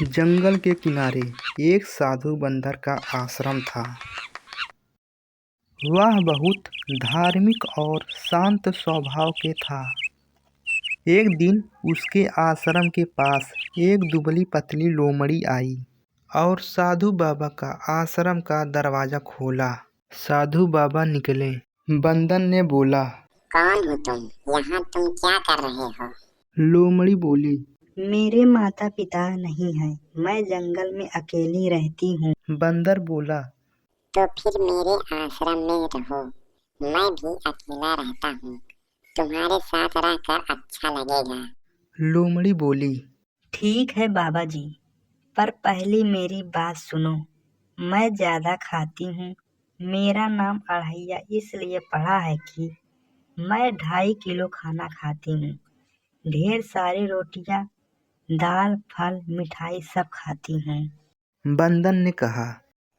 जंगल के किनारे एक साधु बंदर का आश्रम था। वह बहुत धार्मिक और शांत स्वभाव के था। एक दिन उसके आश्रम के पास एक दुबली पतली लोमड़ी आई और साधु बाबा का आश्रम का दरवाजा खोला। साधु बाबा निकले। बंदर ने बोला, कौन हो तुम? यहाँ तुम क्या कर रहे हो? लोमड़ी बोली, मेरे माता पिता नहीं हैं, मैं जंगल में अकेली रहती हूँ। बंदर बोला, तो फिर मेरे आश्रम में रहो, मैं भी अकेला रहता हूँ, तुम्हारे साथ रहकर अच्छा लगेगा। लोमड़ी बोली, ठीक है बाबा जी, पर पहले मेरी बात सुनो। मैं ज्यादा खाती हूँ। मेरा नाम अढ़ैया इसलिए पड़ा है कि मैं 2.5 किलो खाना खाती हूँ। ढेर सारी रोटियाँ, दाल, फल, मिठाई सब खाती हूँ। बंदर ने कहा,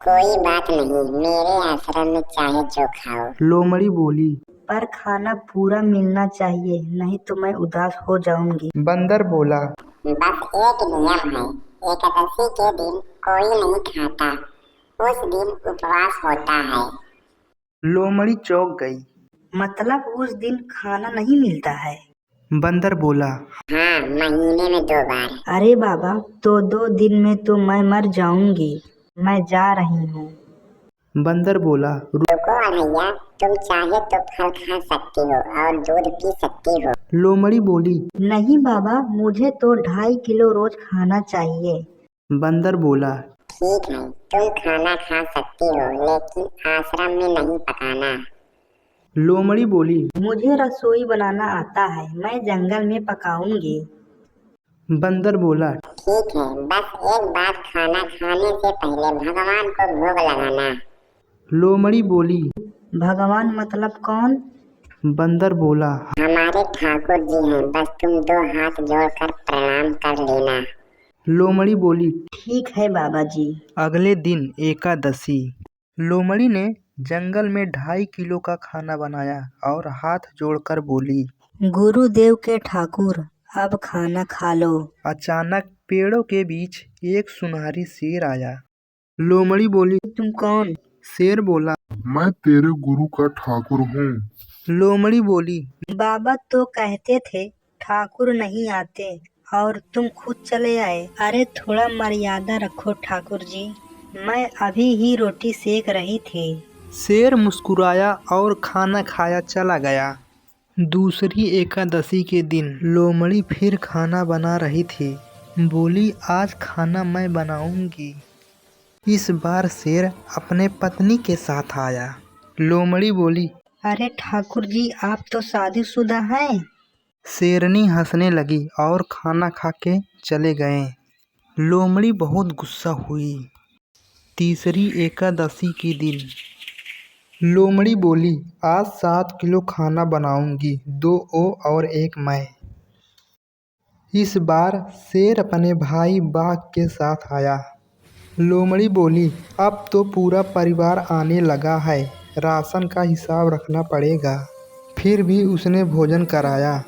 कोई बात नहीं, मेरे आश्रम में चाहे जो खाओ। लोमड़ी बोली, पर खाना पूरा मिलना चाहिए, नहीं तो मैं उदास हो जाऊंगी। बंदर बोला, बस एक नियम है, एकादशी के दिन कोई नहीं खाता, उस दिन उपवास होता है। लोमड़ी चौंक गई। मतलब उस दिन खाना नहीं मिलता है? बंदर बोला, हाँ, महीने में 2 बार। अरे बाबा, तो 2 दिन में तो मैं मर जाऊंगी। मैं जा रही हूँ। बंदर बोला, रुको अढ़ैया, तुम चाहे तो फल खा सकती हो और दूध पी सकती हो। लोमड़ी बोली। नहीं बाबा, मुझे तो 2.5 किलो रोज खाना चाहिए। बंदर बोला, ठीक है, तुम खाना खा सकती हो, लेकिन आश्रम में नहीं पकाना। लोमड़ी बोली, मुझे रसोई बनाना आता है, मैं जंगल में पकाऊंगी। बंदर बोला, ठीक है, बस एक बार खाना खाने से पहले भगवान को भोग लगाना। लोमड़ी बोली। भगवान मतलब कौन? बंदर बोला, हमारे ठाकुर जी हैं, बस तुम 2 हाथ जोड़कर प्रणाम कर लेना। लोमड़ी बोली। ठीक है बाबा जी। अगले दिन एकादशी। लोमड़ी ने जंगल में 2.5 किलो का खाना बनाया और हाथ जोड़कर बोली, गुरुदेव के ठाकुर, अब खाना खा लो। अचानक पेड़ों के बीच एक सुनहरी शेर आया। लोमड़ी बोली, तुम कौन? शेर बोला, मैं तेरे गुरु का ठाकुर हूँ। लोमड़ी बोली, बाबा तो कहते थे ठाकुर नहीं आते और तुम खुद चले आए। अरे थोड़ा मर्यादा रखो ठाकुर जी, मैं अभी ही रोटी सेक रही थी। शेर मुस्कुराया और खाना खाया चला गया। दूसरी एकादशी के दिन लोमड़ी फिर खाना बना रही थी। बोली, आज खाना मैं बनाऊंगी। इस बार शेर अपने पत्नी के साथ आया। लोमड़ी बोली, अरे ठाकुर जी, आप तो शादीशुदा हैं। शेरनी हंसने लगी और खाना खा के चले गए। लोमड़ी बहुत गुस्सा हुई। तीसरी एकादशी के दिन लोमड़ी बोली, आज 7 किलो खाना बनाऊंगी, 2 वो और 1 मैं। इस बार शेर अपने भाई बाघ के साथ आया। लोमड़ी बोली, अब तो पूरा परिवार आने लगा है, राशन का हिसाब रखना पड़ेगा। फिर भी उसने भोजन कराया।